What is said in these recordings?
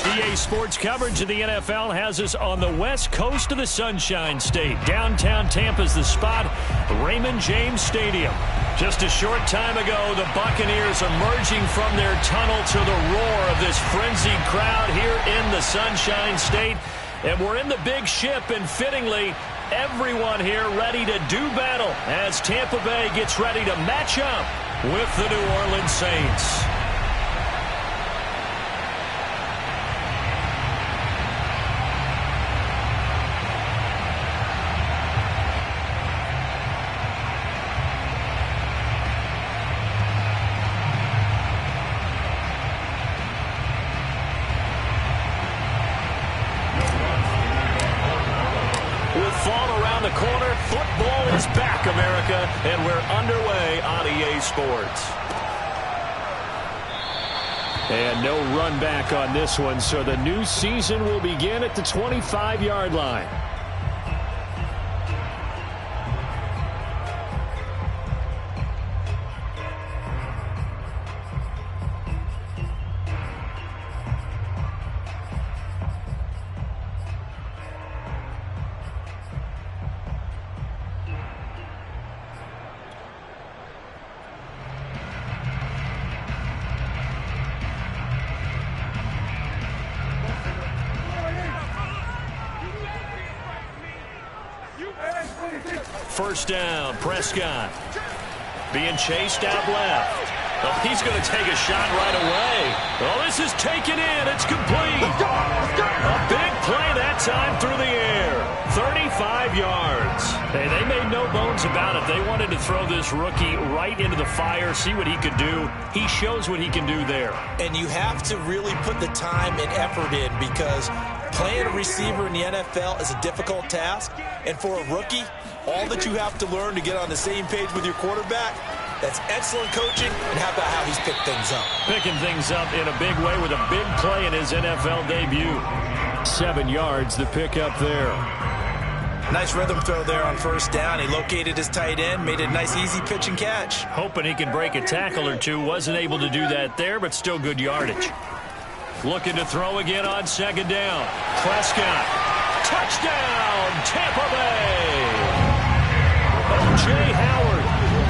EA Sports coverage of the NFL has us on the west coast of the Sunshine State. Downtown Tampa's the spot, Raymond James Stadium. Just a short time ago, the Buccaneers emerging from their tunnel to the roar of this frenzied crowd here in the Sunshine State. And we're in the big ship, and fittingly, everyone here ready to do battle as Tampa Bay gets ready to match up with the New Orleans Saints. The corner, football is back, America, and we're underway on EA Sports. And no run back on this one, so the new season will begin at the 25-yard line. First down, Prescott. Being chased out left. Oh, he's going to take a shot right away. Oh, this is taken in. It's complete. A big play that time through the air. 35 yards. Hey, they made no bones about it. They wanted to throw this rookie right into the fire, see what he could do. He shows what he can do there. And you have to really put the time and effort in, because playing a receiver in the NFL is a difficult task. And for a rookie, all that you have to learn to get on the same page with your quarterback, that's excellent coaching. And how about how he's picked things up? Picking things up in a big way with a big play in his NFL debut. 7 yards, the pickup there. Nice rhythm throw there on first down. He located his tight end, made a nice easy pitch and catch. Hoping he can break a tackle or two. Wasn't able to do that there, but still good yardage. Looking to throw again on second down. Prescott. Touchdown, Tampa Bay. O.J. Howard,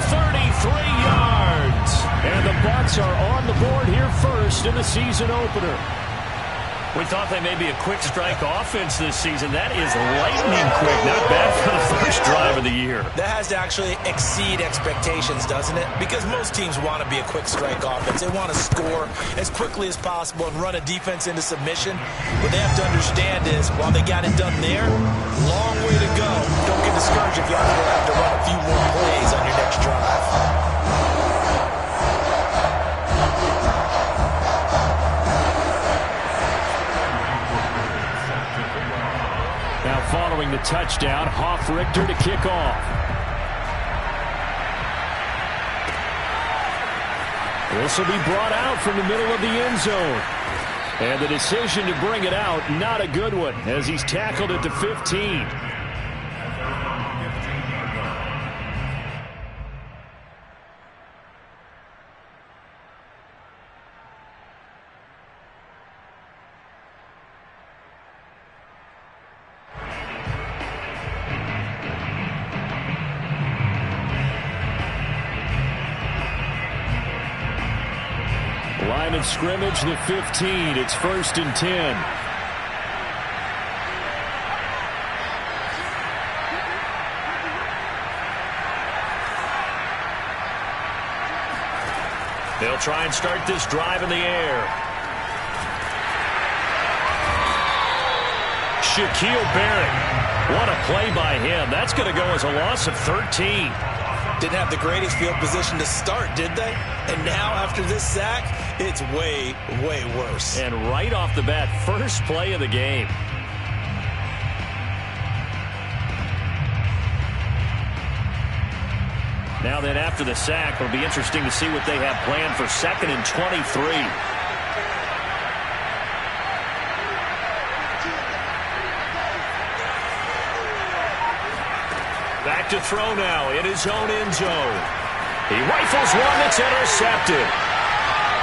33 yards. And the Bucs are on the board here first in the season opener. We thought they may be a quick strike offense this season. That is lightning quick. Not bad for the first drive of the year. That has to actually exceed expectations, doesn't it? Because most teams want to be a quick strike offense. They want to score as quickly as possible and run a defense into submission. What they have to understand is, while they got it done there, long way to go. Don't get discouraged if you have to run a few more plays on your next drive. Now following the touchdown, Richter to kick off. This will be brought out from the middle of the end zone. And the decision to bring it out, not a good one, as he's tackled at the 15. Line of scrimmage, the 15. It's 1st and 10. They'll try and start this drive in the air. Shaquille Barrett. What a play by him. That's going to go as a loss of 13. Didn't have the greatest field position to start, did they? And now, after this sack, it's way, way worse. And right off the bat, first play of the game. Now then, after the sack, it'll be interesting to see what they have planned for 2nd and 23. Back to throw now in his own end zone. He rifles one that's intercepted.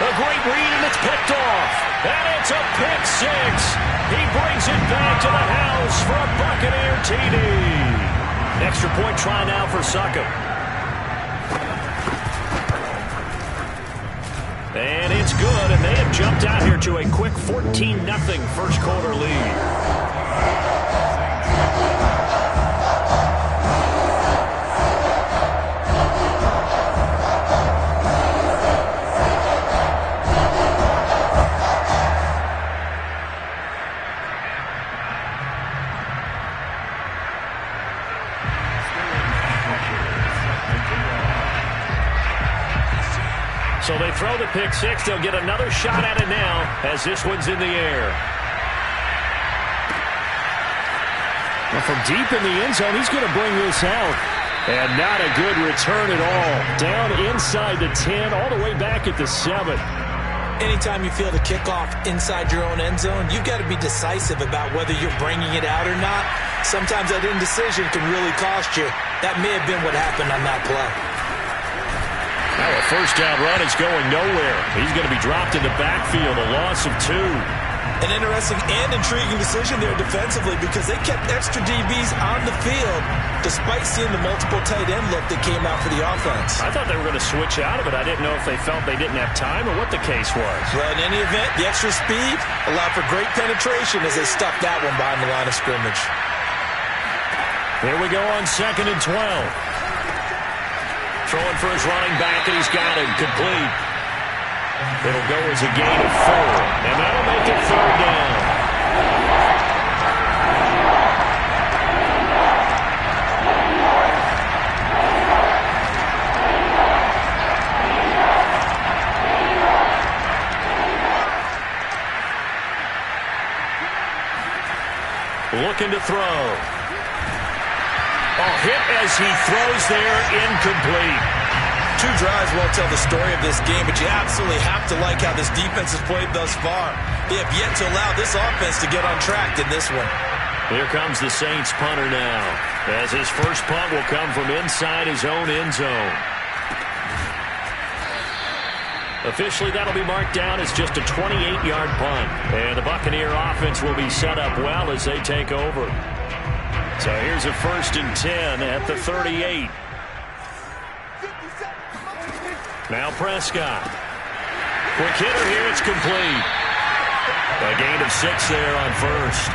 A great read, and it's picked off. And it's a pick six. He brings it back to the house for a Buccaneer TD. Extra point try now for Succop. And it's good, and they have jumped out here to a quick 14-0 first quarter lead. So they throw the pick six. They'll get another shot at it now as this one's in the air. Well, from deep in the end zone, he's going to bring this out. And not a good return at all. Down inside the 10, all the way back at the 7. Anytime you feel the kickoff inside your own end zone, you've got to be decisive about whether you're bringing it out or not. Sometimes that indecision can really cost you. That may have been what happened on that play. Now a first down run is going nowhere. He's going to be dropped in the backfield, a loss of 2. An interesting and intriguing decision there defensively because they kept extra DBs on the field despite seeing the multiple tight end look that came out for the offense. I thought they were going to switch out of it. I didn't know if they felt they didn't have time or what the case was. Well, in any event, the extra speed allowed for great penetration as they stuffed that one behind the line of scrimmage. Here we go on 2nd and 12. Throwing for his running back, and he's got it complete. It'll go as a gain of 4, and that'll make it 3rd down. Looking to throw. Hit as he throws there, incomplete. 2 drives won't tell the story of this game, but you absolutely have to like how this defense has played thus far. They have yet to allow this offense to get on track in this one. Here comes the Saints punter now, as his first punt will come from inside his own end zone. Officially, that'll be marked down as just a 28-yard punt, and the Buccaneer offense will be set up well as they take over. So here's a 1st and 10 at the 38. Now Prescott. Quick hitter here, it's complete. A gain of 6 there on 1st.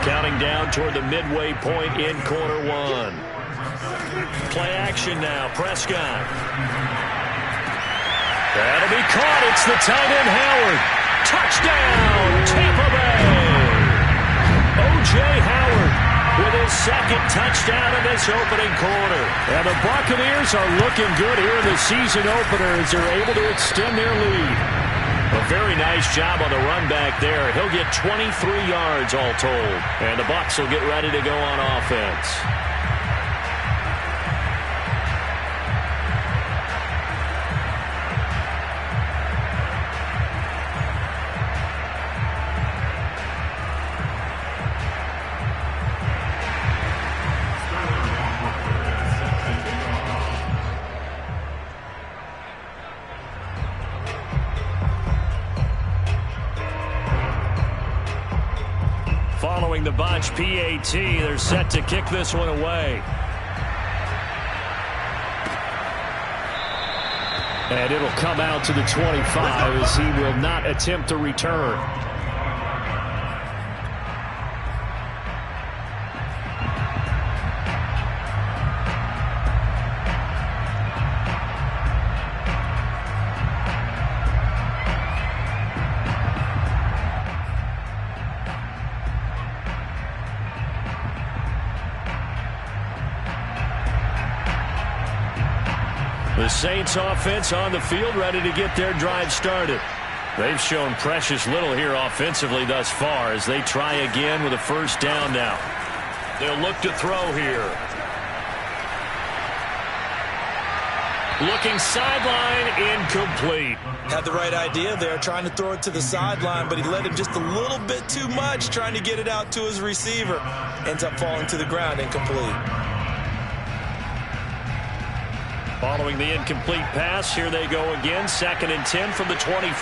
Counting down toward the midway point in quarter 1. Play action now, Prescott. That'll be caught. It's the tight end Howard. Touchdown, Tampa Bay. O.J. Howard with his 2nd touchdown in this opening quarter. And the Buccaneers are looking good here in the season opener as they're able to extend their lead. A very nice job on the run back there. He'll get 23 yards all told. And the Bucs will get ready to go on offense. Following the botch PAT, they're set to kick this one away. And it'll come out to the 25 as he will not attempt to return. The Saints offense on the field ready to get their drive started. They've shown precious little here offensively thus far as they try again with a first down now. They'll look to throw here. Looking sideline, incomplete. Had the right idea there, trying to throw it to the sideline, but he led him just a little bit too much, trying to get it out to his receiver. Ends up falling to the ground, incomplete. Following the incomplete pass, here they go again. 2nd and 10 from the 25.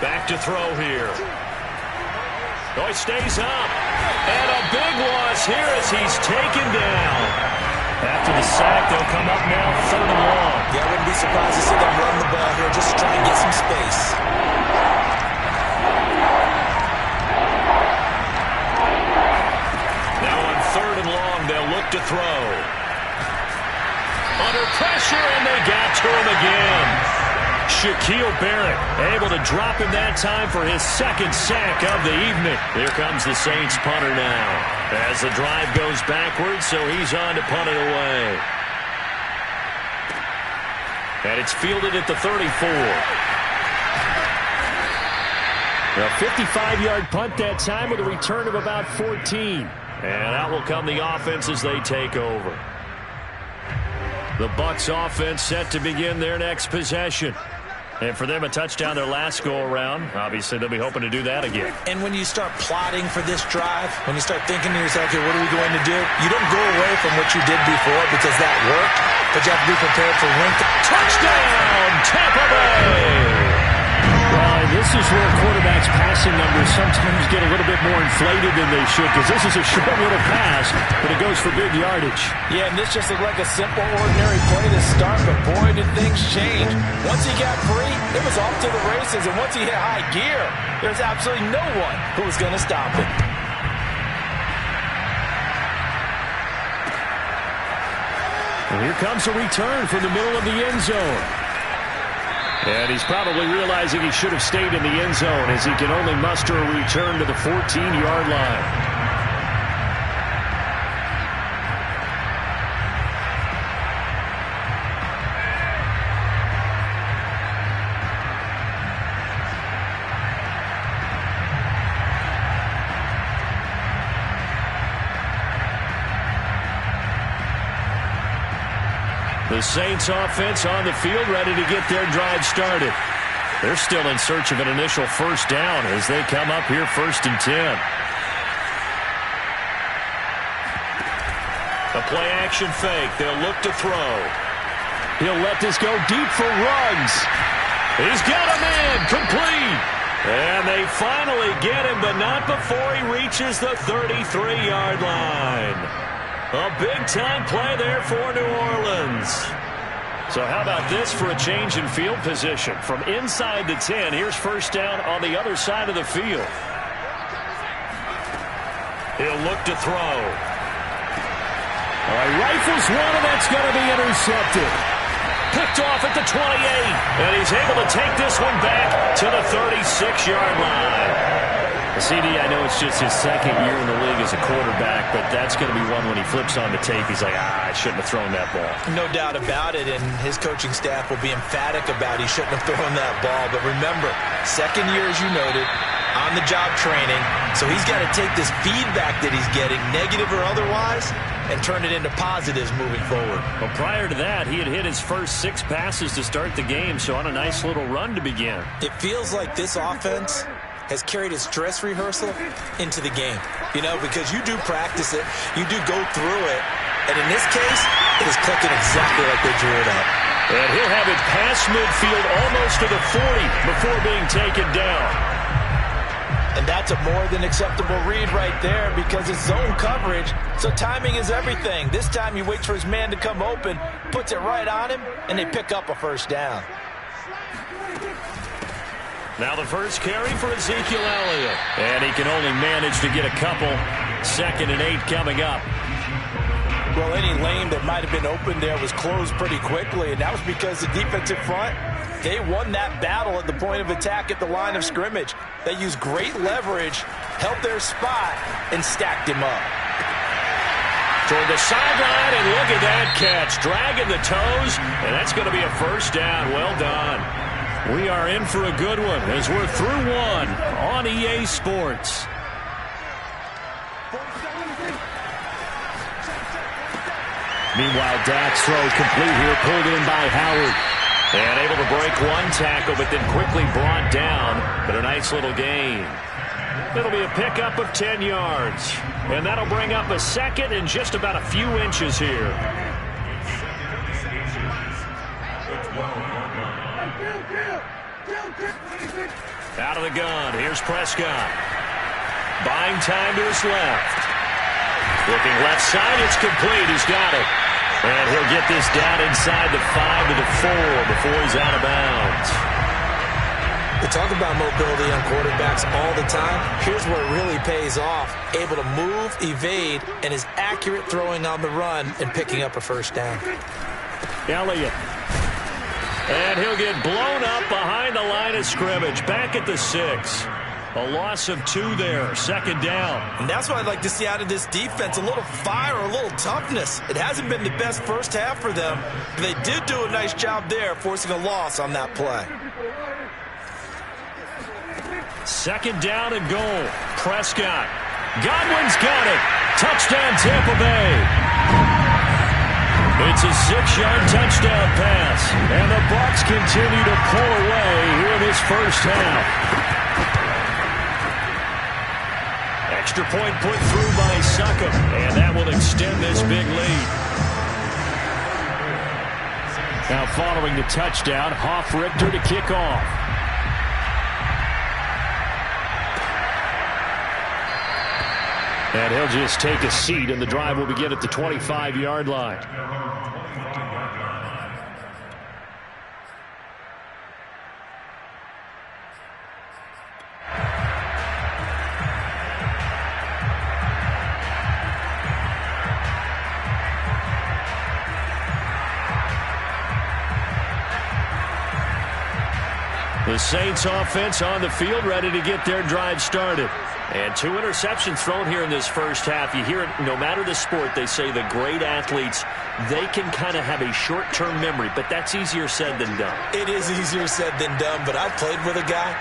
Back to throw here. Oh, he stays up. And a big loss here as he's taken down. After the sack, they'll come up now 3rd and long. Yeah, I wouldn't be surprised to see them run the ball here just to try and get some space. Now on 3rd and long, they'll look to throw. Under pressure, and they got to him again. Shaquille Barrett able to drop him that time for his 2nd sack of the evening. Here comes the Saints punter now. As the drive goes backwards, so he's on to punt it away. And it's fielded at the 34. A 55-yard punt that time with a return of about 14. And out will come the offense as they take over. The Bucs offense set to begin their next possession. And for them, a touchdown their last go-around. Obviously, they'll be hoping to do that again. And when you start plotting for this drive, when you start thinking to yourself, okay, what are we going to do? You don't go away from what you did before because that worked, but you have to be prepared for when. Touchdown, Tampa Bay! Well, and this is where quarterbacks' passing numbers sometimes get a little bit more inflated than they should, because this is a short little pass, but it goes for big yardage. Yeah, and this just looked like a simple, ordinary play to start, but boy, did things change. Once he got free, it was off to the races, and once he hit high gear, there's absolutely no one who was going to stop him. And here comes a return from the middle of the end zone. And he's probably realizing he should have stayed in the end zone as he can only muster a return to the 14-yard line. The Saints offense on the field ready to get their drive started. They're still in search of an initial first down as they come up here 1st and 10. A play-action fake. They'll look to throw. He'll let this go deep for Ruggs. He's got a man complete. And they finally get him, but not before he reaches the 33-yard line. A big-time play there for New Orleans. So how about this for a change in field position? From inside the 10, here's first down on the other side of the field. He'll look to throw. All right, rifles one, and that's going to be intercepted. Picked off at the 28, and he's able to take this one back to the 36-yard line. CD, I know it's just his 2nd year in the league as a quarterback, but that's going to be one when he flips on the tape, he's like, I shouldn't have thrown that ball. No doubt about it, and his coaching staff will be emphatic about he shouldn't have thrown that ball. But remember, 2nd year, as you noted, on-the-job training, so he's got to take this feedback that he's getting, negative or otherwise, and turn it into positives moving forward. Well, prior to that, he had hit his first 6 passes to start the game, so on a nice little run to begin. It feels like this offense has carried his dress rehearsal into the game. You know, because you do practice it, you do go through it, and in this case, it is clicking exactly like they drew it up. And he'll have it past midfield almost to the 40 before being taken down. And that's a more than acceptable read right there because it's zone coverage, so timing is everything. This time he waits for his man to come open, puts it right on him, and they pick up a first down. Now the first carry for Ezekiel Elliott. And he can only manage to get a couple. 2nd and 8 coming up. Well, any lane that might have been open there was closed pretty quickly, and that was because the defensive front, they won that battle at the point of attack at the line of scrimmage. They used great leverage, held their spot, and stacked him up. Toward the sideline, and look at that catch. Dragging the toes, and that's going to be a first down. Well done. We are in for a good one as we're through one on EA Sports. Meanwhile, Dak's throw complete here, pulled in by Howard. And able to break one tackle, but then quickly brought down. But a nice little gain. It'll be a pickup of 10 yards. And that'll bring up a second and just about a few inches here. Out of the gun. Here's Prescott. Buying time to his left. Looking left side. It's complete. He's got it. And he'll get this down inside the 5 to the 4 before he's out of bounds. We talk about mobility on quarterbacks all the time. Here's where it really pays off. Able to move, evade, and is accurate throwing on the run and picking up a first down. Elliott. And he'll get blown up behind the line of scrimmage. Back at the 6. A loss of 2 there. Second down. And that's what I'd like to see out of this defense. A little fire, a little toughness. It hasn't been the best first half for them, but they did do a nice job there, forcing a loss on that play. Second down and goal. Prescott. Godwin's got it. Touchdown, Tampa Bay. It's a 6-yard touchdown pass. And the Bucs continue to pull away here in this first half. Extra point put through by Succop. And that will extend this big lead. Now following the touchdown, Hoff-Richter to kick off. And he'll just take a seat, and the drive will begin at the 25-yard line. The Saints offense on the field, ready to get their drive started. And 2 interceptions thrown here in this first half. You hear it, no matter the sport, they say the great athletes, they can kind of have a short-term memory, but that's easier said than done. It is easier said than done, but I played with a guy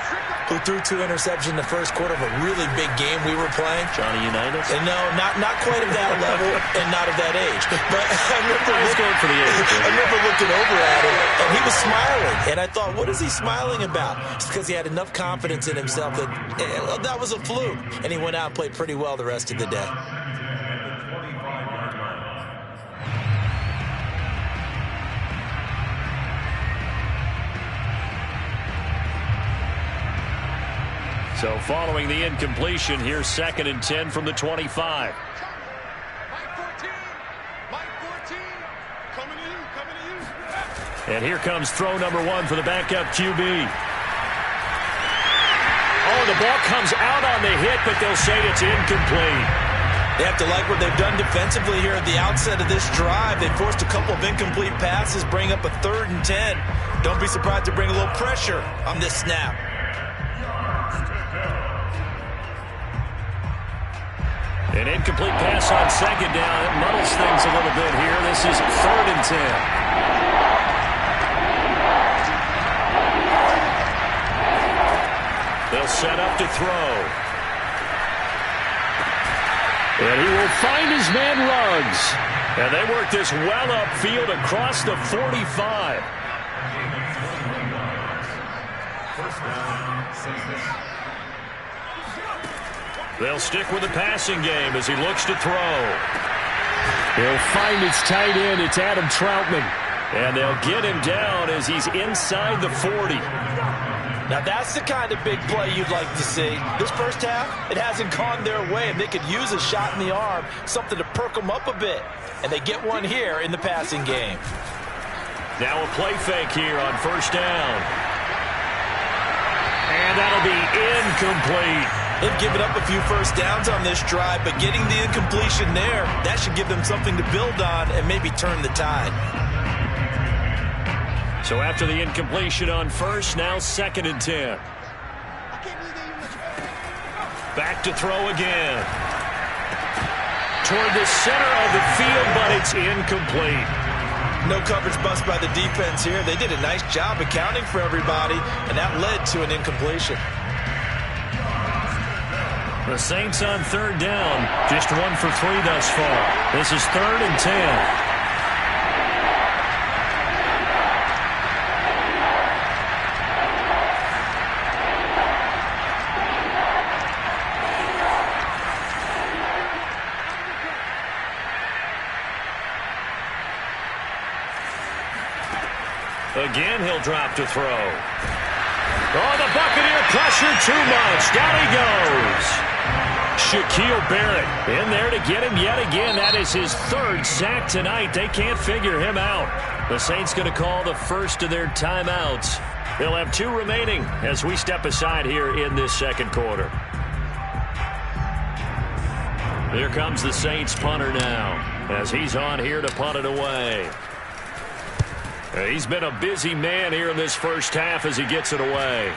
who threw 2 interceptions in the first quarter of a really big game we were playing. Johnny Unitas? And no, not quite of that level and not of that age. But I remember looking over at him, and he was smiling. And I thought, what is he smiling about? It's because he had enough confidence in himself that that was a fluke. And he went out and played pretty well the rest of the day. So following the incompletion, here's 2nd and 10 from the 25. And here comes throw number 1 for the backup QB. Oh, the ball comes out on the hit, but they'll say it's incomplete. They have to like what they've done defensively here at the outset of this drive. They forced a couple of incomplete passes, bring up a 3rd and 10. Don't be surprised to bring a little pressure on this snap. An incomplete pass on 2nd down. It muddles things a little bit here. This is 3rd and 10. They'll set up to throw. And he will find his man Ruggs. And they work this well upfield across the 45. They'll stick with the passing game as he looks to throw. He'll find his tight end. It's Adam Troutman. And they'll get him down as he's inside the 40. Now that's the kind of big play you'd like to see. This first half, it hasn't gone their way, and they could use a shot in the arm, something to perk them up a bit. And they get one here in the passing game. Now a play fake here on 1st down. And that'll be incomplete. They've given up a few first downs on this drive, but getting the incompletion there, that should give them something to build on and maybe turn the tide. So after the incompletion on 1st, now 2nd and 10. Back to throw again. Toward the center of the field, but it's incomplete. No coverage bust by the defense here. They did a nice job accounting for everybody, and that led to an incompletion. The Saints on 3rd down, just 1 for 3 thus far. This is 3rd and 10. again. He'll drop to throw. Oh, the Buccaneer pressure too much. Down he goes. Shaquille Barrett in there to get him yet again. That is his third sack tonight. They can't figure him out. The Saints going to call the first of their timeouts. They'll have 2 remaining as we step aside here in this second quarter. Here comes the Saints punter now as he's on here to punt it away. He's been a busy man here in this first half as he gets it away.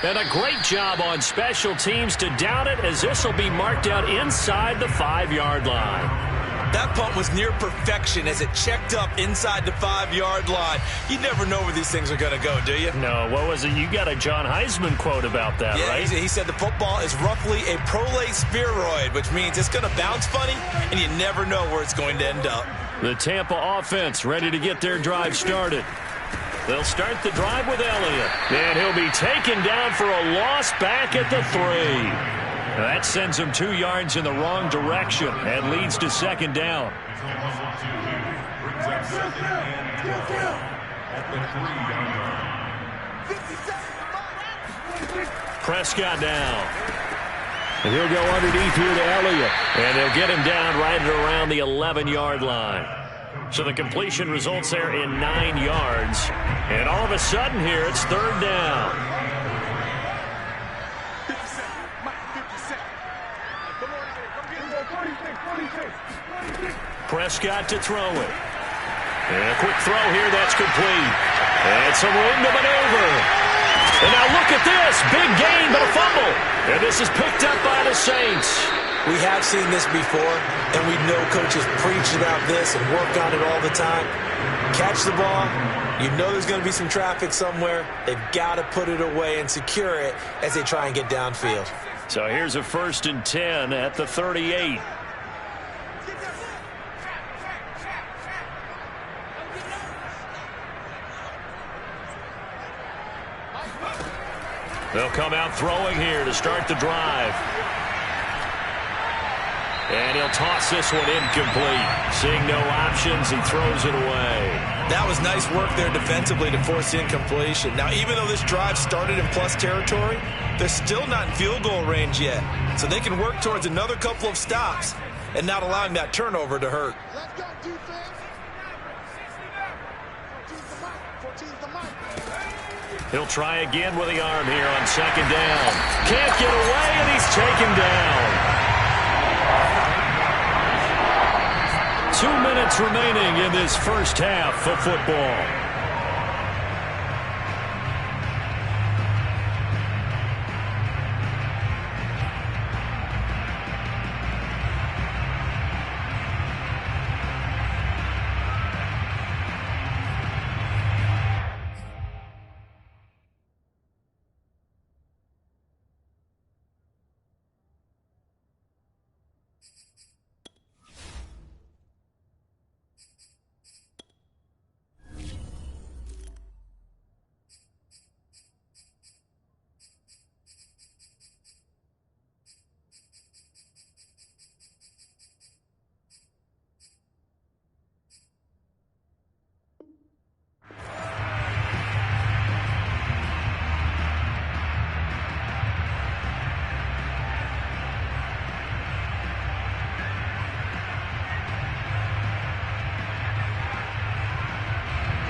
And a great job on special teams to down it, as this will be marked out inside the 5-yard line. That punt was near perfection as it checked up inside the 5-yard line. You never know where these things are going to go, do you? No, what was it? You got a John Heisman quote about that, yeah, right? He said the football is roughly a prolate spheroid, which means it's going to bounce funny, and you never know where it's going to end up. The Tampa offense ready to get their drive started. They'll start the drive with Elliott. And he'll be taken down for a loss back at the 3. That sends him 2 yards in the wrong direction and leads to second down. Prescott down. And he'll go underneath here to Elliott. And they'll get him down right at around the 11-yard line. So the completion results there in 9 yards. And all of a sudden here, it's third down. Prescott to throw it. And a quick throw here, that's complete. And some room to maneuver. And now look at this. Big gain, but a fumble. And this is picked up by the Saints. We have seen this before, and we know coaches preach about this and work on it all the time. Catch the ball. You know there's going to be some traffic somewhere. They've got to put it away and secure it as they try and get downfield. So here's a 1st and 10 at the 38. They'll come out throwing here to start the drive. And he'll toss this one incomplete. Seeing no options, he throws it away. That was nice work there defensively to force the incompletion. Now, even though this drive started in plus territory, they're still not in field goal range yet. So they can work towards another couple of stops and not allowing that turnover to hurt. Let's go, defense. He'll try again with the arm here on second down. Can't get away, and he's taken down. 2 minutes remaining in this first half of football.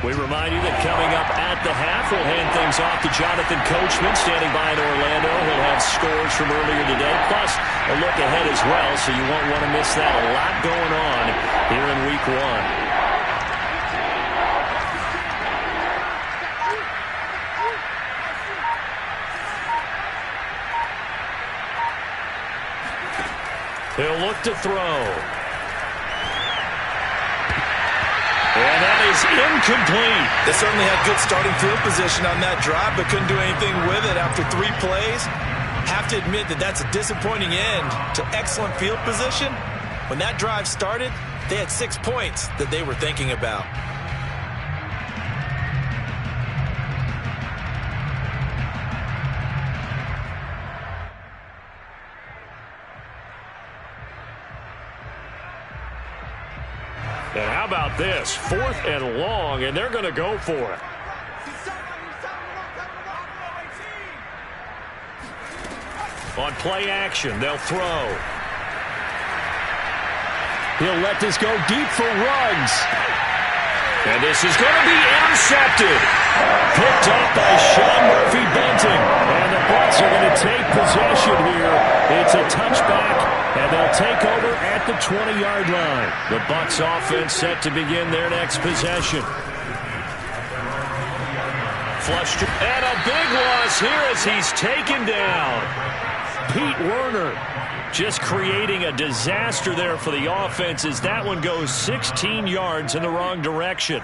We remind you that coming up at the half, we'll hand things off to Jonathan Coachman, standing by in Orlando. He'll have scores from earlier today, plus a look ahead as well, so you won't want to miss that. A lot going on here in Week 1. He'll look to throw. And that is incomplete. They certainly had good starting field position on that drive, but couldn't do anything with it after 3 plays. Have to admit that that's a disappointing end to excellent field position. When that drive started, they had 6 points that they were thinking about. And how about this? 4th and long, and they're going to go for it. On play action, they'll throw. He'll let this go deep for Ruggs. And this is going to be intercepted. Picked up by Sean Murphy-Bunting. And the Bucs are going to take possession here. It's a touchback, and they'll take over at the 20-yard line. The Bucs offense set to begin their next possession. Flushed. And a big loss here as he's taken down. Pete Werner just creating a disaster there for the offense as that one goes 16 yards in the wrong direction.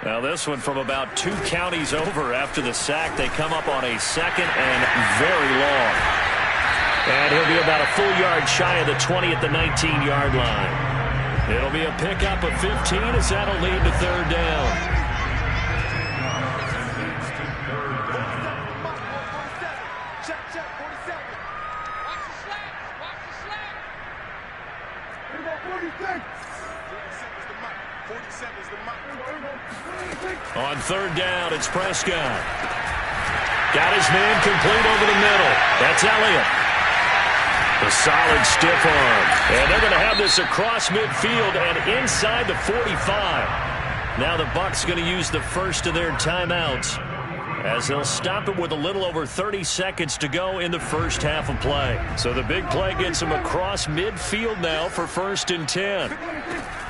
Now this one from about 2 counties over after the sack. They come up on a 2nd and very long. And he'll be about a full yard shy of the 20 at the 19-yard line. It'll be a pickup of 15 as that'll lead to 3rd down. On 3rd down, it's Prescott. Got his man complete over the middle. That's Elliott. A solid stiff arm. And they're going to have this across midfield and inside the 45. Now the Bucs going to use the first of their timeouts as they'll stop it with a little over 30 seconds to go in the first half of play. So the big play gets him across midfield now for 1st and 10.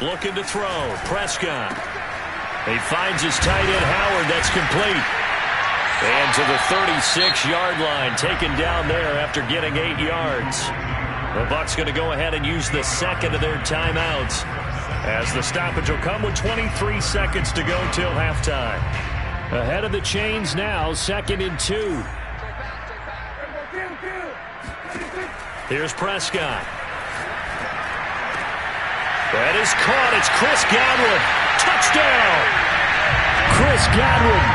Looking to throw. Prescott. He finds his tight end Howard. That's complete. And to the 36-yard line, taken down there after getting 8 yards. The Bucs going to go ahead and use the second of their timeouts as the stoppage will come with 23 seconds to go till halftime. Ahead of the chains now, 2nd and 2. Here's Prescott. That is caught. It's Chris Godwin. Touchdown! Chris Godwin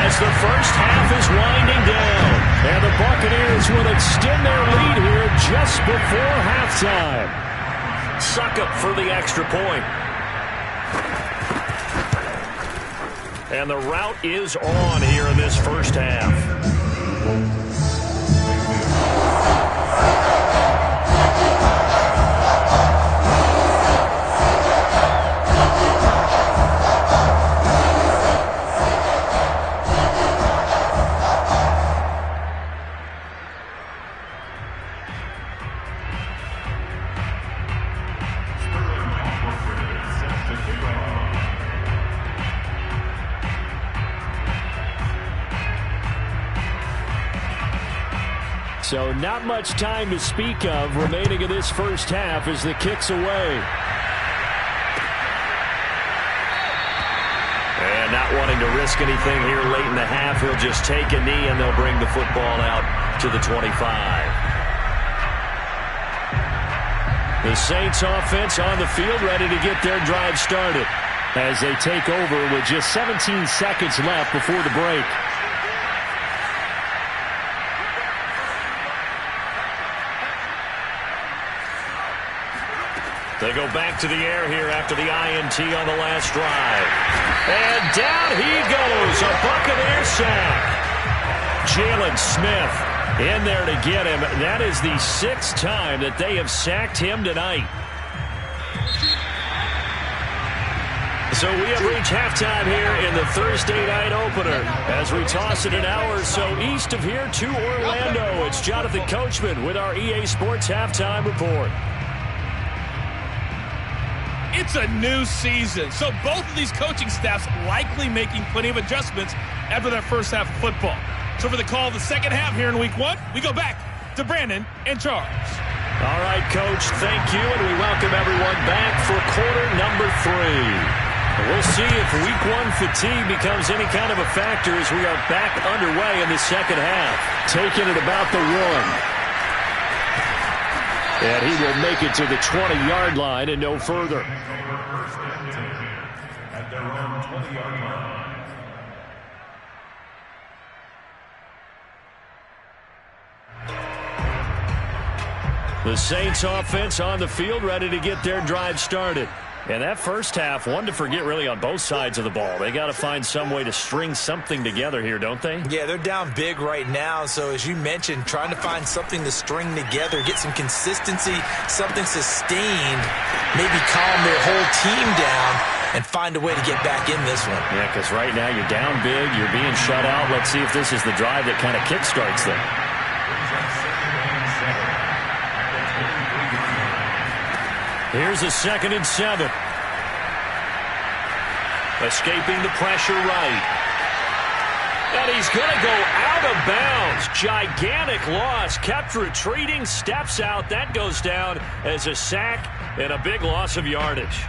as the first half is winding down. And the Buccaneers will extend their lead here just before halftime. Suck up for the extra point. And the route is on here in this first half. So not much time to speak of remaining in this first half as the kick's away. And not wanting to risk anything here late in the half, he'll just take a knee and they'll bring the football out to the 25. The Saints offense on the field ready to get their drive started as they take over with just 17 seconds left before the break. They go back to the air here after the INT on the last drive. And down he goes, a Buccaneer sack. Jalen Smith in there to get him. That is the 6th time that they have sacked him tonight. So we have reached halftime here in the Thursday night opener as we toss it an hour or so east of here to Orlando. It's Jonathan Coachman with our EA Sports Halftime Report. It's a new season, so both of these coaching staffs likely making plenty of adjustments after their first half of football. So for the call of the second half here in Week 1, we go back to Brandon and Charles. All right, Coach, thank you, and we welcome everyone back for quarter number 3. We'll see if Week 1 fatigue becomes any kind of a factor as we are back underway in the second half. Taking it about the 1. And he will make it to the 20-yard line and no further. At their own 20-yard line. The Saints offense on the field ready to get their drive started. And that first half, one to forget really on both sides of the ball. They got to find some way to string something together here, don't they? Yeah, they're down big right now. So as you mentioned, trying to find something to string together, get some consistency, something sustained, maybe calm their whole team down and find a way to get back in this one. Yeah, because right now you're down big, you're being shut out. Let's see if this is the drive that kind of kickstarts them. Here's a 2nd and 7. Escaping the pressure right. And he's going to go out of bounds. Gigantic loss. Kept retreating. Steps out. That goes down as a sack and a big loss of yardage.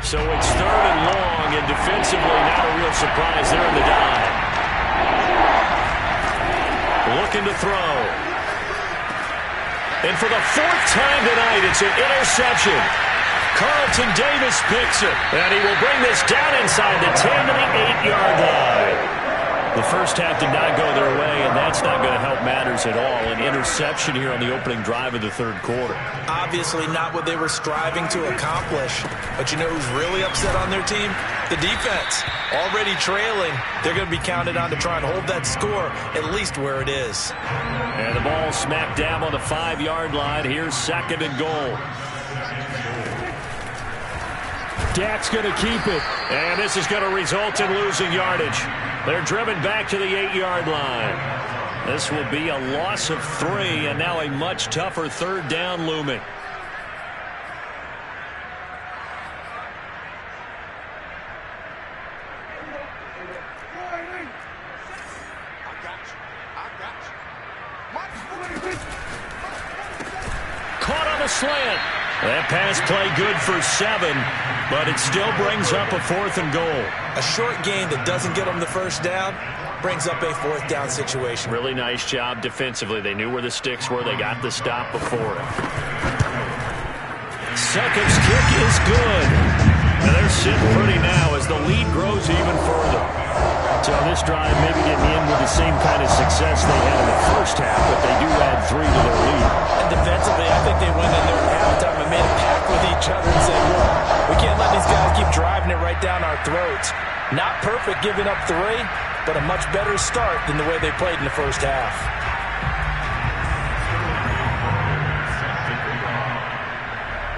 So it's 3rd and long, and defensively not a real surprise there in the dive. Looking to throw. And for the 4th time tonight, it's an interception. Carlton Davis picks it. And he will bring this down inside the 10 to the 8-yard line. The first half did not go their way, and that's not going to help matters at all. An interception here on the opening drive of the 3rd quarter. Obviously not what they were striving to accomplish. But you know who's really upset on their team? The defense. Already trailing. They're going to be counted on to try and hold that score at least where it is. And the ball smack dab on the 5-yard line. Here's 2nd and goal. Dak's going to keep it. And this is going to result in losing yardage. They're driven back to the 8-yard line. This will be a loss of 3, and now a much tougher 3rd down looming. Caught on the slant. That pass play good for 7, but it still brings up a 4th and goal. A short gain that doesn't get them the first down brings up a 4th down situation. Really nice job defensively. They knew where the sticks were. They got the stop before it. Succop's kick is good. And they're sitting pretty now as the lead grows even further. So this drive maybe didn't end with the same kind of success they had in the first half, but they do add 3 to their lead. And defensively, I think they went in there at halftime and made a pact with each other and said, look, we can't let these guys keep driving it right down our throats. Not perfect giving up 3, but a much better start than the way they played in the first half.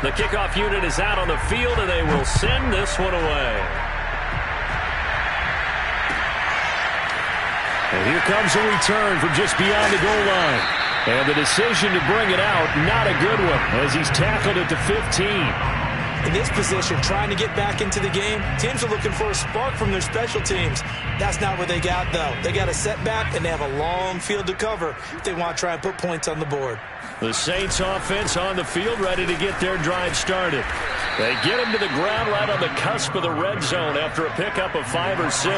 The kickoff unit is out on the field, and they will send this one away. And here comes a return from just beyond the goal line. And the decision to bring it out, not a good one, as he's tackled at the 15. In this position, trying to get back into the game, teams are looking for a spark from their special teams. That's not what they got, though. They got a setback, and they have a long field to cover if they want to try and put points on the board. The Saints offense on the field, ready to get their drive started. They get him to the ground right on the cusp of the red zone after a pickup of 5 or 6.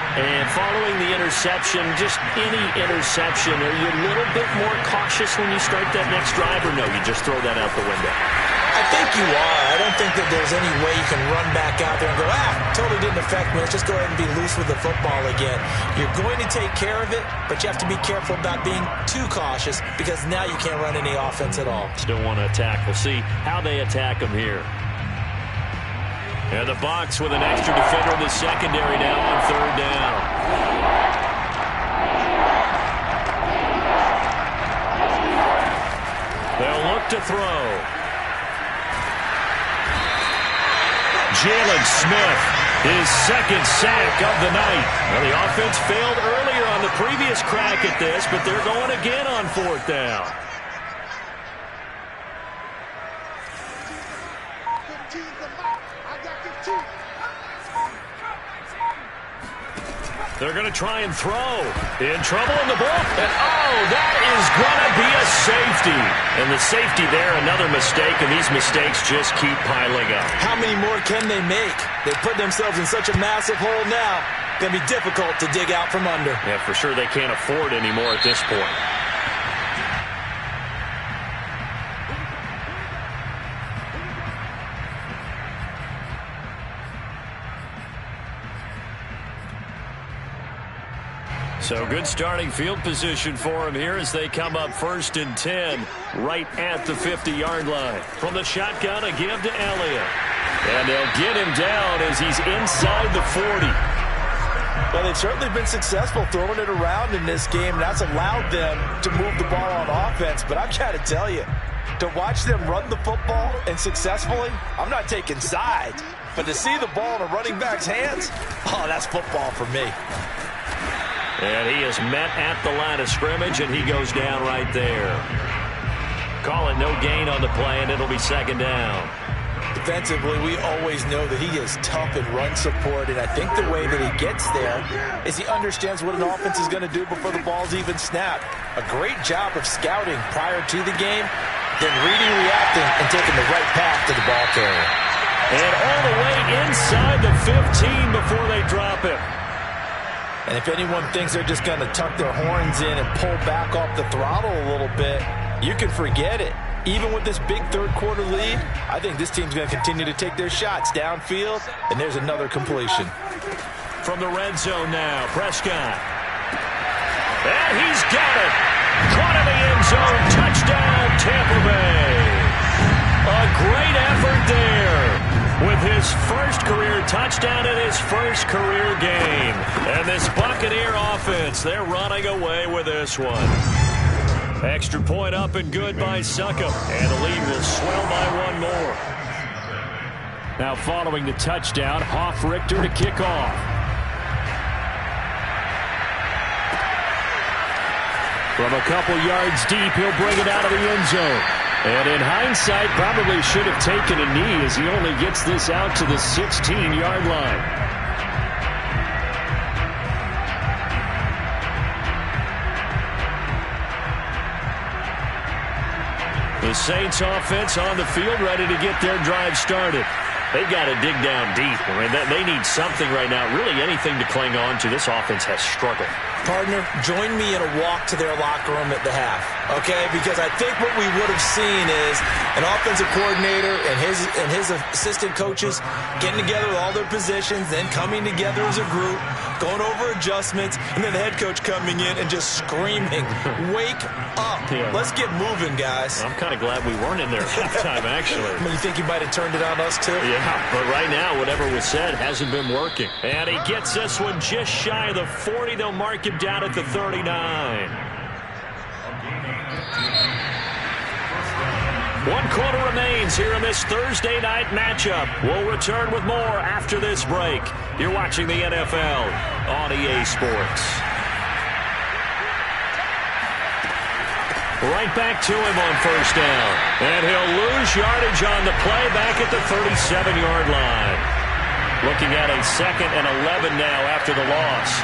And following the interception, just any interception, are you a little bit more cautious when you start that next drive, or no, you just throw that out the window? I think you are. I don't think that there's any way you can run back out there and go, totally didn't affect me. Let's just go ahead and be loose with the football again. You're going to take care of it, but you have to be careful about being too cautious because now you can't run any offense at all. Still want to attack. We'll see how they attack them here. And the Bucs with an extra defender in the secondary now on 3rd down. They'll look to throw. Jalen Smith, his 2nd sack of the night. Well, the offense failed earlier on the previous crack at this, but they're going again on 4th down. They're going to try and throw. In trouble in the ball. And, that is going to be a safety. And the safety there, another mistake, and these mistakes just keep piling up. How many more can they make? They put themselves in such a massive hole now. Going to be difficult to dig out from under. Yeah, for sure they can't afford anymore at this point. So good starting field position for him here as they come up 1st and 10 right at the 50-yard line. From the shotgun, a give to Elliott. And they'll get him down as he's inside the 40. Well, they've certainly been successful throwing it around in this game. That's allowed them to move the ball on offense. But I've got to tell you, to watch them run the football and successfully, I'm not taking sides. But to see the ball in a running back's hands, oh, that's football for me. And he is met at the line of scrimmage, and he goes down right there. Call it no gain on the play, and it'll be 2nd down. Defensively, we always know that he is tough in run support, and I think the way that he gets there is he understands what an offense is going to do before the ball's even snapped. A great job of scouting prior to the game, then reading, reacting, and taking the right path to the ball carrier. And all the way inside the 15 before they drop him. And if anyone thinks they're just going to tuck their horns in and pull back off the throttle a little bit, you can forget it. Even with this big third-quarter lead, I think this team's going to continue to take their shots downfield, and there's another completion. From the red zone now, Prescott. And he's got it. Caught in the end zone. Touchdown, Tampa Bay. A great effort there with his first career touchdown in his first career game. And this Buccaneer offense, they're running away with this one. Extra point up and good by Succop. And the lead will swell by one more. Now following the touchdown, Hoff-Richter to kick off. From a couple yards deep, he'll bring it out of the end zone. And in hindsight, probably should have taken a knee as he only gets this out to the 16-yard line. The Saints offense on the field ready to get their drive started. They've got to dig down deep. I mean, they need something right now, really anything to cling on to. This offense has struggled. Partner, join me in a walk to their locker room at the half, okay? Because I think what we would have seen is an offensive coordinator and his assistant coaches getting together with all their positions, then coming together as a group, going over adjustments, and then the head coach coming in and just screaming, wake up. Yeah. Let's get moving, guys. I'm kind of glad we weren't in there at halftime, actually. I mean, you think he might have turned it on us, too? Yeah, but right now, whatever was said hasn't been working. And he gets this one just shy of the 40. They'll mark him down at the 39. One quarter remains here in this Thursday night matchup. We'll return with more after this break. You're watching the NFL on EA Sports. Right back to him on first down. And he'll lose yardage on the play back at the 37-yard line. Looking at a 2nd and 11 now after the loss.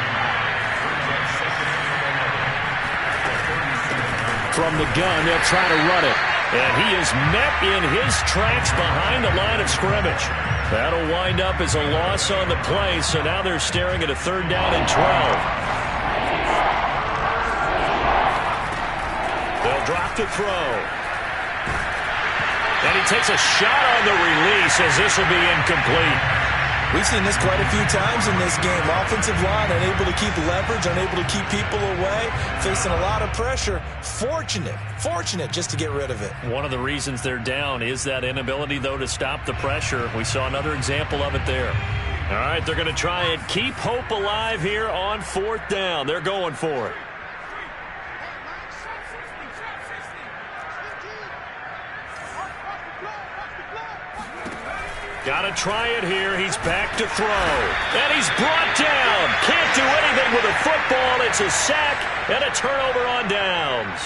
From the gun, they'll try to run it. And he is met in his tracks behind the line of scrimmage. That'll wind up as a loss on the play, so now they're staring at a 3rd down and 12. They'll drop to throw. And he takes a shot on the release as this will be incomplete. We've seen this quite a few times in this game. Offensive line unable to keep leverage, unable to keep people away, facing a lot of pressure. Fortunate just to get rid of it. One of the reasons they're down is that inability, though, to stop the pressure. We saw another example of it there. All right, they're going to try and keep hope alive here on 4th down. They're going for it. Got to try it here. He's back to throw. And he's brought down. Can't do anything with a football. It's a sack and a turnover on downs.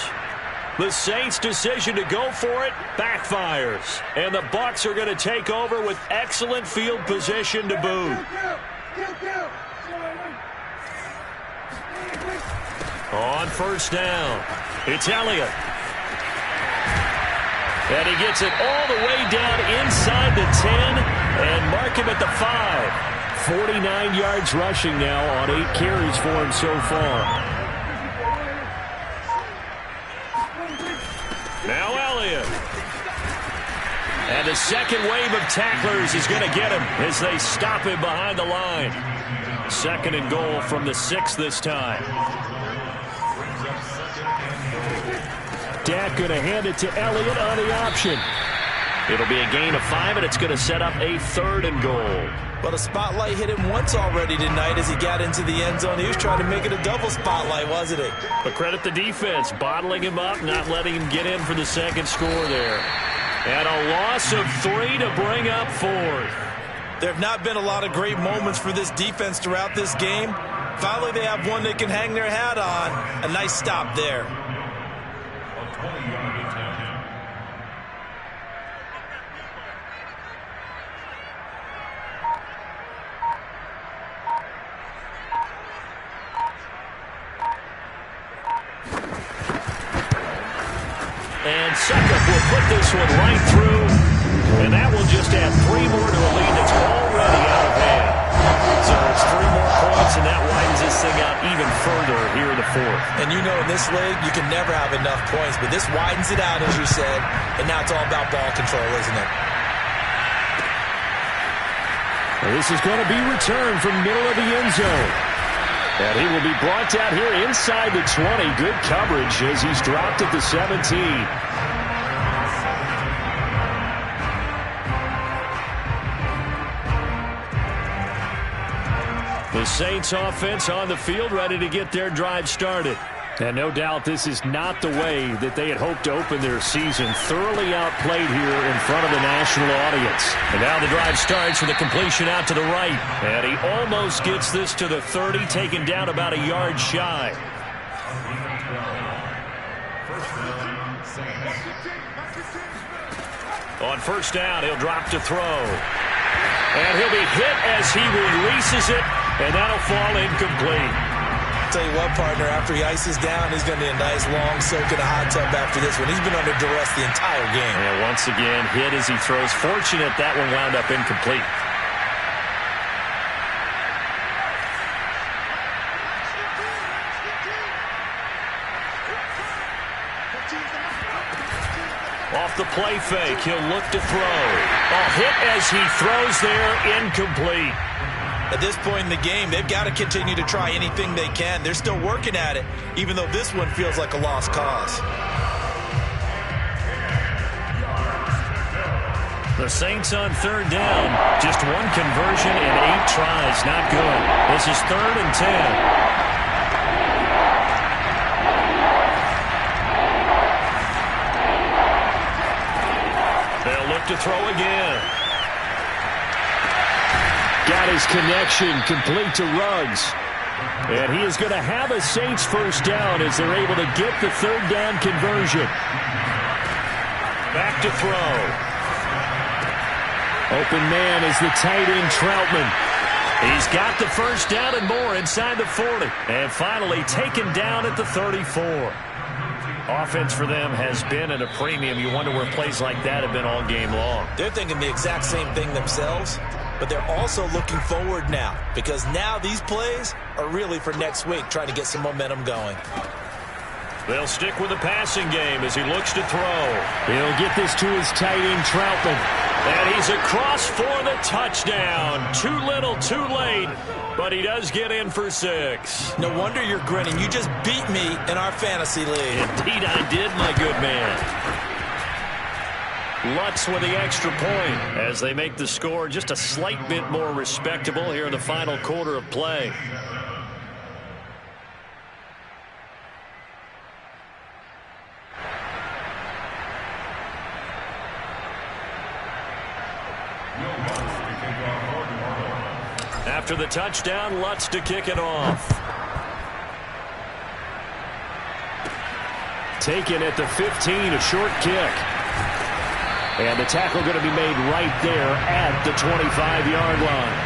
The Saints' decision to go for it backfires. And the Bucs are going to take over with excellent field position to boot. On first down, it's Elliott. And he gets it all the way down inside the 10 and mark him at the 5. 49 yards rushing now on 8 carries for him so far. Now Elliott. And the second wave of tacklers is going to get him as they stop him behind the line. 2nd and goal from the 6 this time. Dak going to hand it to Elliott on the option. It'll be a gain of 5, and it's going to set up a 3rd and goal. But a spotlight hit him once already tonight as he got into the end zone. He was trying to make it a double spotlight, wasn't he? But credit the defense, bottling him up, not letting him get in for the 2nd score there. And a loss of 3 to bring up 4th. There have not been a lot of great moments for this defense throughout this game. Finally, they have one they can hang their hat on. A nice stop there. And Suckup will put this one right through. And that will just add 3 more to a lead that's already out of hand. So it's 3 more points, and that widens this thing out even further here in the 4th. And you know in this league, you can never have enough points. But this widens it out, as you said. And now it's all about ball control, isn't it? Well, this is going to be returned from middle of the end zone. And he will be brought down here inside the 20. Good coverage as he's dropped at the 17. The Saints offense on the field, ready to get their drive started. And no doubt this is not the way that they had hoped to open their season. Thoroughly outplayed here in front of the national audience. And now the drive starts with a completion out to the right. And he almost gets this to the 30, taken down about a yard shy. On 1st down, he'll drop to throw. And he'll be hit as he releases it, and that'll fall incomplete. Tell you what, partner, after he ices down, he's going to need a nice long soak in a hot tub after this one. He's been under duress the entire game. And once again, hit as he throws. Fortunate that one wound up incomplete. Off the play fake, he'll look to throw. Hit as he throws there, incomplete. At this point in the game, they've got to continue to try anything they can. They're still working at it, even though this one feels like a lost cause. The Saints on 3rd down. Just 1 conversion and 8 tries. Not good. This is 3rd and 10. They'll look to throw again. Got his connection complete to Ruggs. And he is going to have a Saints 1st down as they're able to get the 3rd down conversion. Back to throw. Open man is the tight end Troutman. He's got the 1st down and more inside the 40. And finally taken down at the 34. Offense for them has been at a premium. You wonder where plays like that have been all game long. They're thinking the exact same thing themselves, but they're also looking forward now because now these plays are really for next week, trying to get some momentum going. They'll stick with the passing game as he looks to throw. He'll get this to his tight end Troutman. And he's across for the touchdown. Too little, too late, but he does get in for 6. No wonder you're grinning. You just beat me in our fantasy league. Indeed I did, my good man. Lutz with the extra point as they make the score just a slight bit more respectable here in the final quarter of play. After the touchdown, Lutz to kick it off. Taken at the 15, a short kick. And the tackle going to be made right there at the 25-yard line.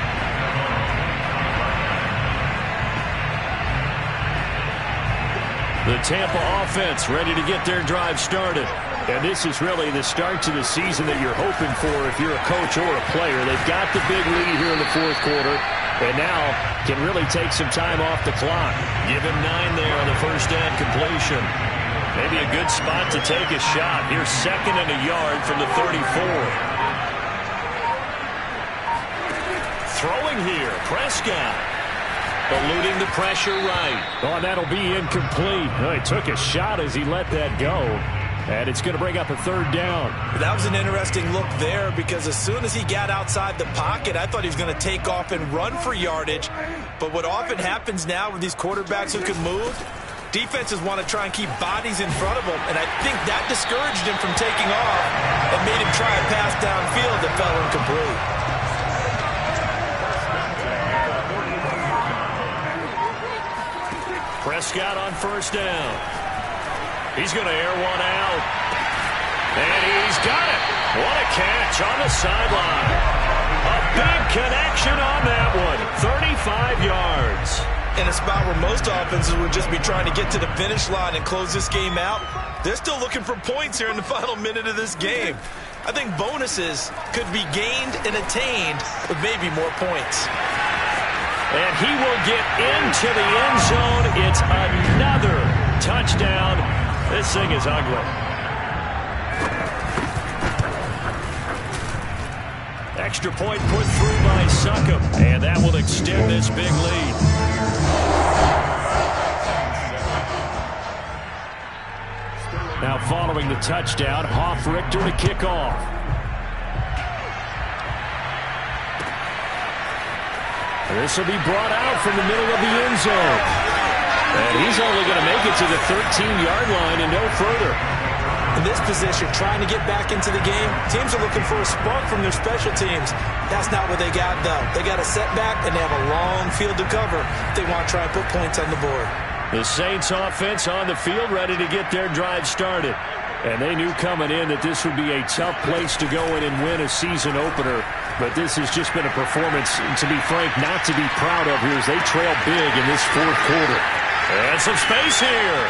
The Tampa offense ready to get their drive started. And this is really the start to the season that you're hoping for if you're a coach or a player. They've got the big lead here in the 4th quarter and now can really take some time off the clock. Give him 9 there on the 1st down completion. Maybe a good spot to take a shot. Here's 2nd and a yard from the 34. Throwing here, Prescott. Eluding the pressure right. Oh, and that'll be incomplete. Oh, he took a shot as he let that go. And it's going to bring up a 3rd down. That was an interesting look there because as soon as he got outside the pocket, I thought he was going to take off and run for yardage. But what often happens now with these quarterbacks who can move, defenses want to try and keep bodies in front of them. And I think that discouraged him from taking off and made him try a pass downfield that fell incomplete. Prescott on 1st down. He's going to air one out. And he's got it. What a catch on the sideline. A big connection on that one. 35 yards. In a spot where most offenses would just be trying to get to the finish line and close this game out, they're still looking for points here in the final minute of this game. I think bonuses could be gained and attained with maybe more points. And he will get into the end zone. It's another touchdown. This thing is ugly. Extra point put through by Succop. And that will extend this big lead. Now following the touchdown, Hoff-Richter to kick off. This will be brought out from the middle of the end zone. And he's only going to make it to the 13-yard line and no further. In this position, trying to get back into the game, teams are looking for a spark from their special teams. That's not what they got, though. They got a setback, and they have a long field to cover if they want to try and put points on the board. The Saints offense on the field ready to get their drive started. And they knew coming in that this would be a tough place to go in and win a season opener. But this has just been a performance, to be frank, not to be proud of here as they trail big in this 4th quarter. And some space here.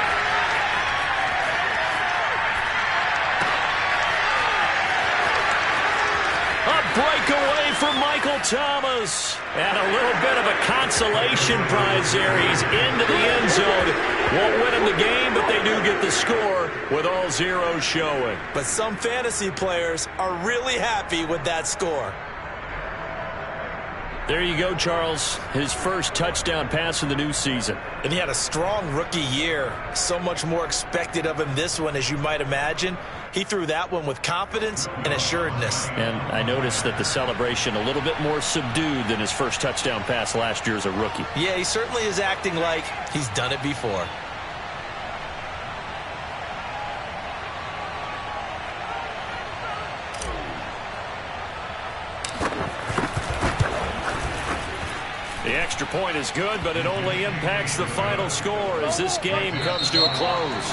A breakaway for Michael Thomas. And a little bit of a consolation prize there. He's into the end zone. Won't win him the game, but they do get the score with all zeros showing. But some fantasy players are really happy with that score. There you go, Charles. His first touchdown pass of the new season. And he had a strong rookie year. So much more expected of him this one, as you might imagine. He threw that one with confidence and assuredness. And I noticed that the celebration a little bit more subdued than his first touchdown pass last year as a rookie. Yeah, he certainly is acting like he's done it before. The extra point is good, but it only impacts the final score as this game comes to a close.